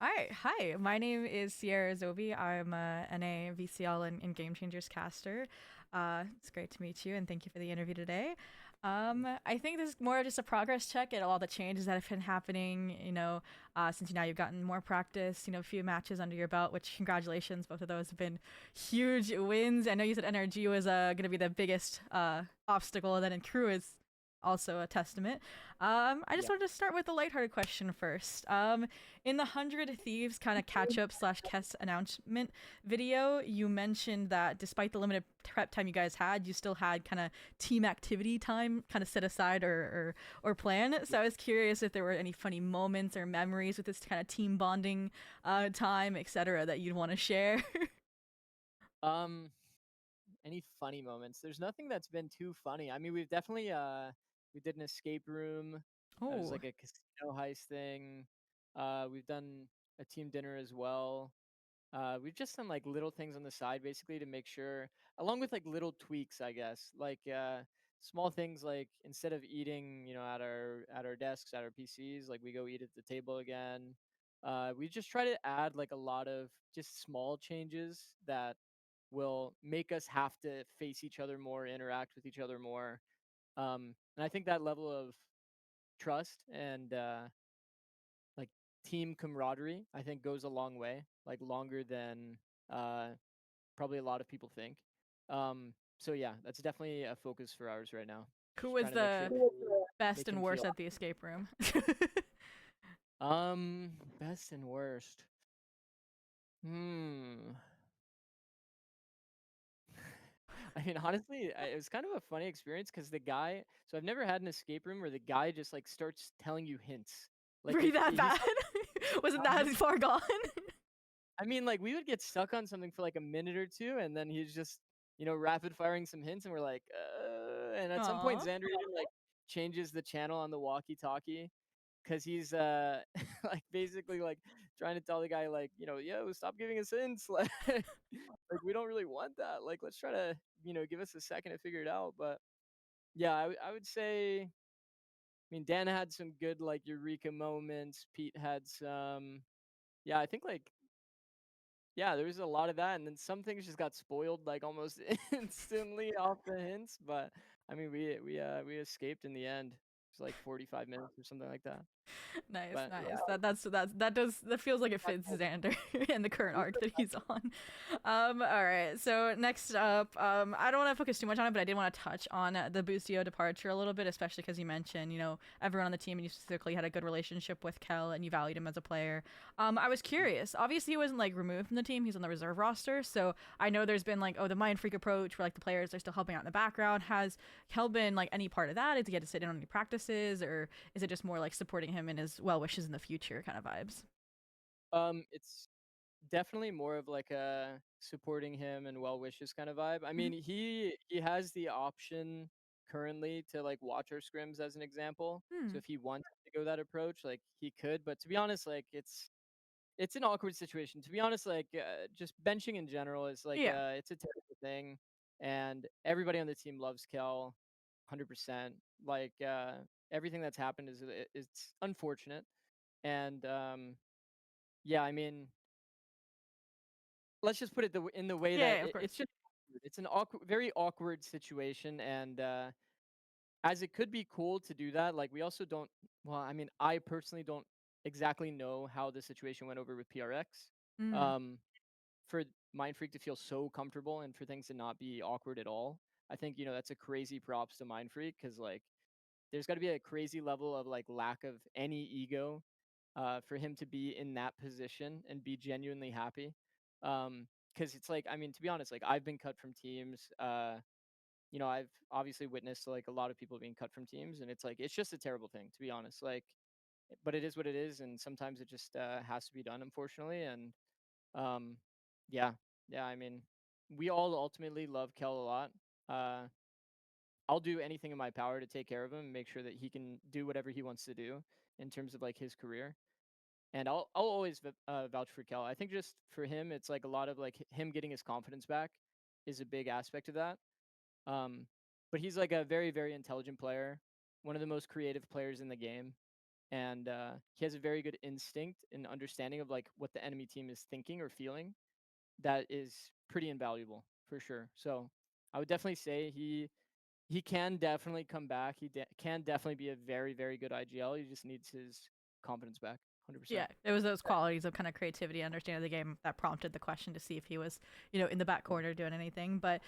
All right, hi. My name is Sierra Zobi. I'm a NA VCL and Game Changers caster. It's great to meet you, and thank you for the interview today. I think this is more just a progress check at all the changes that have been happening. Since now you've gotten more practice. A few matches under your belt. Which congratulations, both of those have been huge wins. I know you said NRG was going to be the biggest obstacle, and then in crew is also a testament. I just Yeah. wanted to start with a lighthearted question first. In the 100 Thieves kind of catch up slash Kess announcement video, you mentioned that despite the limited prep time you guys had, you still had kind of team activity time kind of set aside or plan. So I was curious if there were any funny moments or memories with this kind of team bonding time, etc., that you'd want to share. Um, any funny moments? There's nothing that's been too funny. I mean, we've definitely we did an escape room. There's Oh, like a casino heist thing. We've done a team dinner as well. We've just done like little things on the side basically to make sure, along with like little tweaks, I guess, like small things like instead of eating, at our desks, at our PCs, like we go eat at the table again. We just try to add like a lot of just small changes that will make us have to face each other more, interact with each other more. And I think that level of trust and like team camaraderie, I think goes a long way, like longer than uh, probably a lot of people think. So yeah, that's definitely a focus for ours right now. who Just was trying to make sure the that we best make and him worst feel. at the escape room? Best and worst. Hmm. I mean, honestly, it was kind of a funny experience because the guy. So I've never had an escape room where the guy just like starts telling you hints. Like Were you if that he's, bad? Wasn't that he's. far gone? I mean, like we would get stuck on something for like a minute or two, and then he's just rapid firing some hints, and we're like, and at some point Aw. Xander even like changes the channel on the walkie-talkie because he's like basically like trying to tell the guy like yo, stop giving us hints. Like we don't really want that, like let's try to give us a second to figure it out. But yeah, I would say, I mean, Dan had some good like eureka moments. Pete had some. Yeah, I think like, yeah, there was a lot of that, and then some things just got spoiled like almost instantly off the hints. But I mean, we escaped in the end. It was like 45 minutes or something like that. Nice, But nice. yeah, That feels like it fits Xander and the current arc that he's on. All right. So next up, I don't want to focus too much on it, but I did want to touch on the Bustio departure a little bit, especially because you mentioned, everyone on the team and you specifically had a good relationship with Kel and you valued him as a player. I was curious. Obviously, he wasn't like removed from the team; he's on the reserve roster. So I know there's been like, oh, the mind freak approach, where like the players are still helping out in the background. Has Kel been like any part of that? Did he get to sit in on any practices, or is it just more like supporting him in his well wishes in the future kind of vibes? it's definitely more of like a supporting him and well wishes kind of vibe. I Mhm. mean, he has the option currently to like watch our scrims as an example. Hmm. So if he wanted to go that approach, like he could. But to be honest, like it's an awkward situation. To be honest, like just benching in general is like Yeah. it's a terrible thing, and everybody on the team loves Kel, 100%. Like everything that's happened is it's unfortunate, and yeah, I mean, let's just put it in the way that Yeah, of it's course. just awkward. It's an awkward, very awkward situation, and as it could be cool to do that, like we also don't. Well, I mean, I personally don't exactly know how the situation went over with PRX. Mm. Um, for Mind Freak to feel so comfortable and for things to not be awkward at all, I think that's a crazy props to Mind Freak because like there's got to be a crazy level of like lack of any ego for him to be in that position and be genuinely happy. Because it's like, I mean, to be honest, like I've been cut from teams. I've obviously witnessed like a lot of people being cut from teams, and it's like it's just a terrible thing, to be honest. Like, but it is what it is, and sometimes it just has to be done, unfortunately. And um, yeah, yeah. I mean, we all ultimately love Kel a lot. Uh, I'll do anything in my power to take care of him and make sure that he can do whatever he wants to do in terms of like his career. And I'll always vouch for Kel. I think just for him, it's like a lot of like him getting his confidence back is a big aspect of that. Um, but he's like a very intelligent player, one of the most creative players in the game, and he has a very good instinct and understanding of like what the enemy team is thinking or feeling. That is pretty invaluable for sure. So I would definitely say he can definitely come back. Can definitely be a very very good IGL. He just needs his confidence back, 100%. Yeah, it was those qualities of kind of creativity, understanding the game that prompted the question to see if he was, in the back corner doing anything. But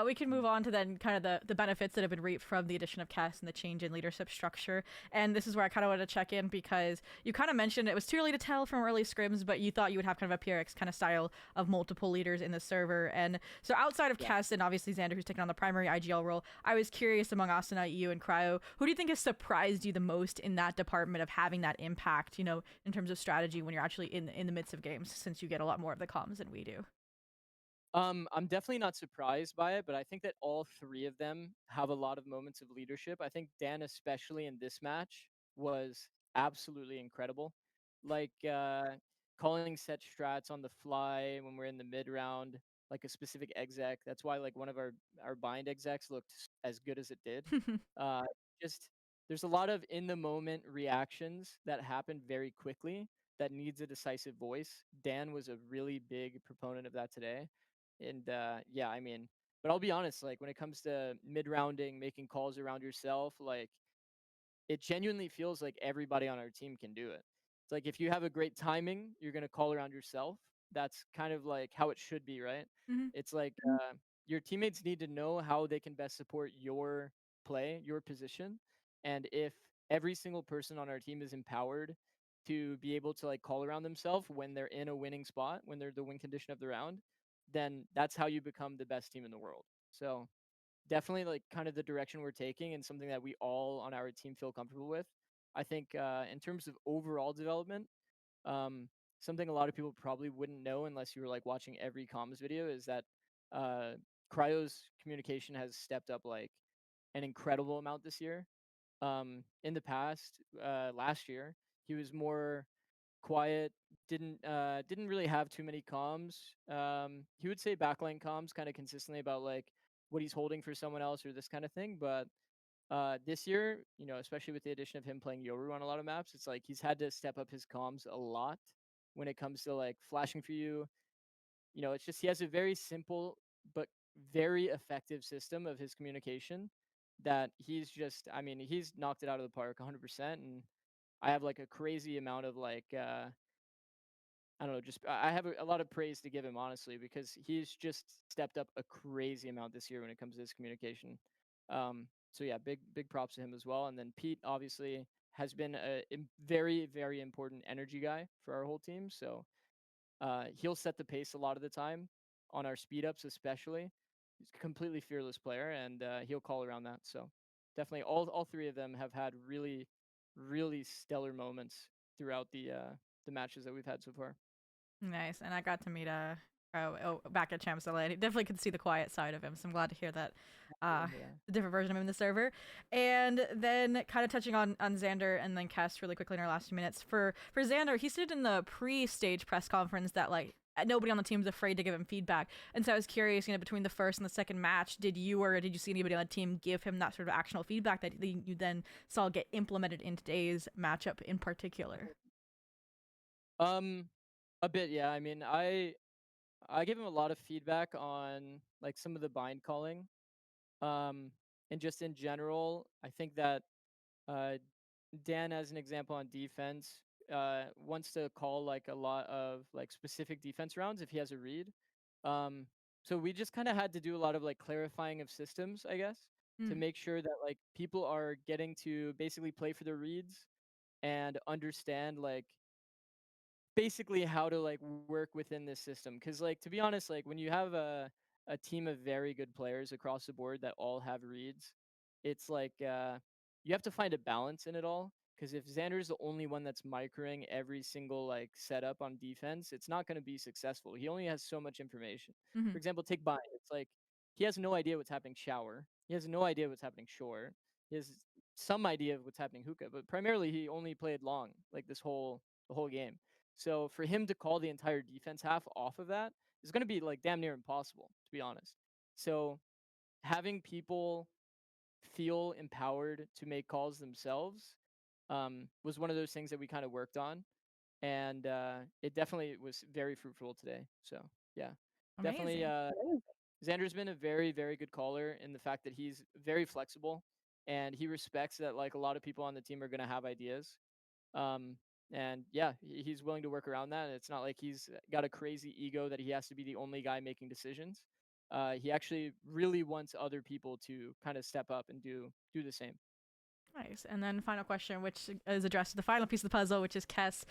we can move on to then kind of the benefits that have been reaped from the addition of Cass and the change in leadership structure. And this is where I kind of wanted to check in because you kind of mentioned it was too early to tell from early scrims, but you thought you would have kind of a PRX kind of style of multiple leaders in the server. And so outside of Yeah. Cass and obviously Xander, who's taken on the primary IGL role, I was curious among Asuna, you, and Cryo, who do you think has surprised you the most in that department of having that impact, in terms of strategy when you're actually in the midst of games, since you get a lot more of the comms than we do? I'm definitely not surprised by it, but I think that all three of them have a lot of moments of leadership. I think Dan, especially in this match, was absolutely incredible. Like calling set strats on the fly when we're in the mid round, like a specific exec. That's why like one of our bind execs looked as good as it did. Uh, just there's a lot of in the moment reactions that happen very quickly that needs a decisive voice. Dan was a really big proponent of that today. And yeah, I mean, but I'll be honest, like when it comes to mid rounding, making calls around yourself, like it genuinely feels like everybody on our team can do it. It's like if you have a great timing, you're gonna call around yourself. That's kind of like how it should be, right? Hmm. It's like your teammates need to know how they can best support your play, your position, and if every single person on our team is empowered to be able to like call around themselves when they're in a winning spot, when they're the win condition of the round, then that's how you become the best team in the world. So definitely like kind of the direction we're taking and something that we all on our team feel comfortable with. I think in terms of overall development, um, something a lot of people probably wouldn't know unless you were like watching every comms video is that uh, Cryo's communication has stepped up like an incredible amount this year. In the past, last year, he was more quiet, didn't really have too many comms. He would say backline comms kind of consistently about like what he's holding for someone else or this kind of thing. But this year, especially with the addition of him playing Yoru on a lot of maps, it's like he's had to step up his comms a lot when it comes to like flashing for you. It's just he has a very simple but very effective system of his communication that I mean, he's knocked it out of the park 100%. And I have like a crazy amount of like I don't know, just I have a lot of praise to give him honestly because he's just stepped up a crazy amount this year when it comes to his communication. So yeah, big props to him as well. And then Pete obviously has been a very very important energy guy for our whole team. So he'll set the pace a lot of the time on our speed ups, especially. He's a completely fearless player, and he'll call around that. So definitely, all three of them have had really really stellar moments throughout the matches that we've had so far. Nice, and I got to meet back at Champs LA. Definitely could see the quiet side of him, so I'm glad to hear that uh Yeah. the different version of him in the server. And then kind of touching on Xander and then Kest really quickly in our last few minutes. For Xander, he stated in the pre-stage press conference that like nobody on the team was afraid to give him feedback. And so I was curious, between the first and the second match, did you see anybody on the team give him that sort of actionable feedback that you then saw get implemented in today's matchup in particular? Um, a bit, yeah. I mean, I give him a lot of feedback on like some of the bind calling. Um, and just in general, I think that uh Dan, as an example on defense, wants to call like a lot of like specific defense rounds if he has a read. Um, so we just kind of had to do a lot of like clarifying of systems, I guess, to Mm. make sure that like people are getting to basically play for their reads and understand like basically how to like work within this system because like to be honest like when you have a team of very good players across the board that all have reads, it's like you have to find a balance in it all because if Xander's the only one that's microing every single like setup on defense, it's not going to be successful. He only has so much information. Hmm. For example, take bind. It's like he has no idea what's happening shower, he has no idea what's happening short, he has some idea of what's happening hookah, but primarily he only played long like the whole game. So for him to call the entire defense half off of that is going to be like damn near impossible, to be honest. So having people feel empowered to make calls themselves was one of those things that we kind of worked on, and it definitely was very fruitful today. So yeah, definitely. Amazing. Xander's been a very, very good caller in the fact that he's very flexible and he respects that like a lot of people on the team are gonna have ideas. Um, and yeah, he's willing to work around that. It's not like he's got a crazy ego that he has to be the only guy making decisions. He actually really wants other people to kind of step up and do the same. Nice. And then final question, which is addressed to the final piece of the puzzle, which is Kess.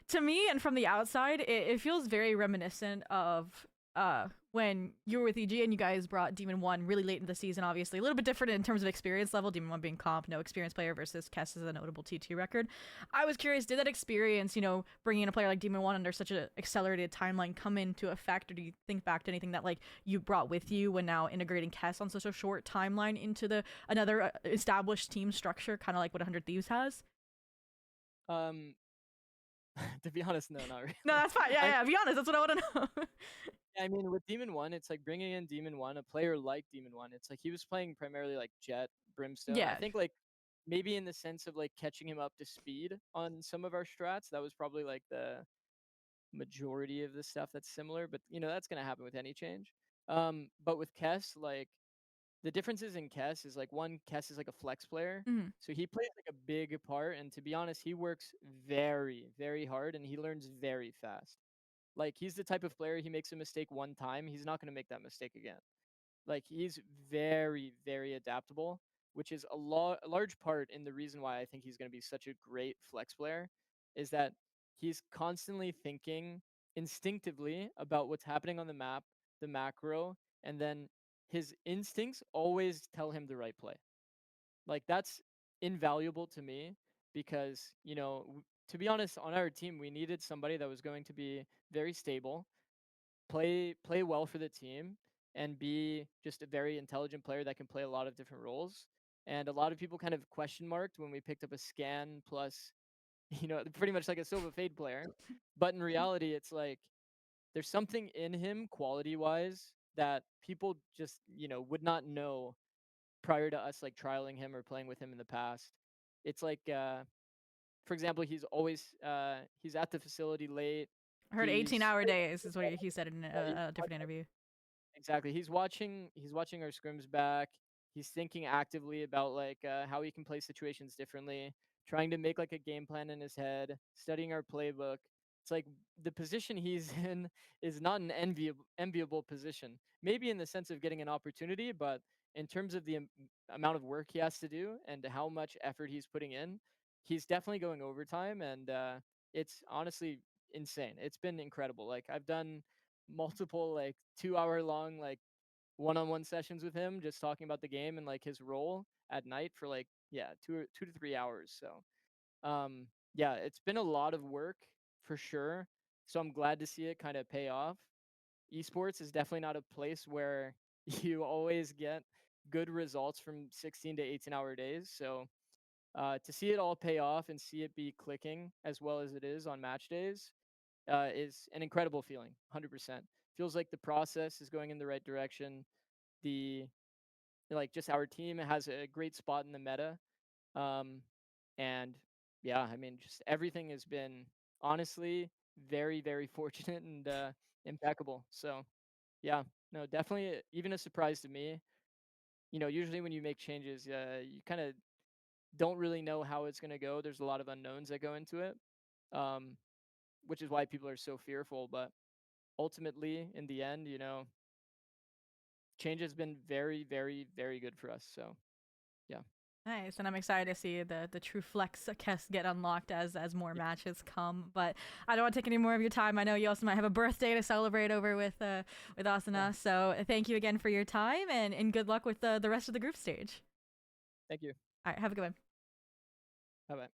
To me and from the outside, it feels very reminiscent of when you were with EG and you guys brought Demon 1 really late in the season, obviously. A little bit different in terms of experience level, Demon 1 being comp, no experience player versus Kess is a notable T2 record. I was curious, did that experience, bringing in a player like Demon 1 under such an accelerated timeline come into effect, or do you think back to anything that like you brought with you when now integrating Kess on such a short timeline into the another established team structure, kind of like what 100 Thieves has? Um, to be honest, no, not No, really. that's fine. Yeah, I yeah, be honest. That's what I want to know. I mean, with Demon One, it's like bringing in Demon One, a player like Demon One. It's like he was playing primarily like Jet, Brimstone. I Yeah. think like maybe in the sense of like catching him up to speed on some of our strats, that was probably like the majority of the stuff that's similar. But that's gonna happen with any change. But with Kess, like the differences in Kess is like one, Kess is like a flex player. Mhm. So he plays like a big part, and to be honest, he works very, very hard and he learns very fast. Like he's the type of player, he makes a mistake one time, he's not going to make that mistake again. Like he's very, very adaptable, which is a large part in the reason why I think he's going to be such a great flex player is that he's constantly thinking instinctively about what's happening on the map, the macro, and then his instincts always tell him the right play. Like that's invaluable to me because, to be honest, on our team we needed somebody that was going to be very stable, play well for the team, and be just a very intelligent player that can play a lot of different roles. And a lot of people kind of question marked when we picked up a scan plus, pretty much like a Silva Fade player. But in reality, it's like there's something in him quality wise that people just, would not know prior to us like trialing him or playing with him in the past. It's like for example, he's at the facility late. I heard He's 18-hour days is what he said in a different interview. Exactly. He's watching our scrims back. He's thinking actively about like how he can play situations differently, trying to make like a game plan in his head, studying our playbook. It's like the position he's in is not an enviable position. Maybe in the sense of getting an opportunity, but in terms of the amount of work he has to do and how much effort he's putting in, he's definitely going overtime, and it's honestly insane. It's been incredible. Like I've done multiple like 2 hour long like one-on-one sessions with him just talking about the game and like his role at night for like yeah 2 to 3 hours. So yeah, it's been a lot of work for sure, so I'm glad to see it kind of pay off. Esports is definitely not a place where you always get good results from 16 to 18-hour days. So to see it all pay off and see it be clicking as well as it is on match days is an incredible feeling. 100%. Feels like the process is going in the right direction. The like just our team has a great spot in the meta, um, and yeah, I mean, just everything has been honestly very, very fortunate and impeccable. So yeah, no, definitely even a surprise to me. Usually when you make changes, you kind of don't really know how it's going to go. There's a lot of unknowns that go into it, um, which is why people are so fearful. But ultimately, in the end, change has been very, very, very good for us. So yeah, Nice, and I'm excited to see the true flex Kess get unlocked as more yeah, matches come. But I don't want to take any more of your time. I know you also might have a birthday to celebrate over with yeah. Asuna. So thank you again for your time, and good luck with the rest of the group stage. Thank you. All right, have a good one. Bye bye.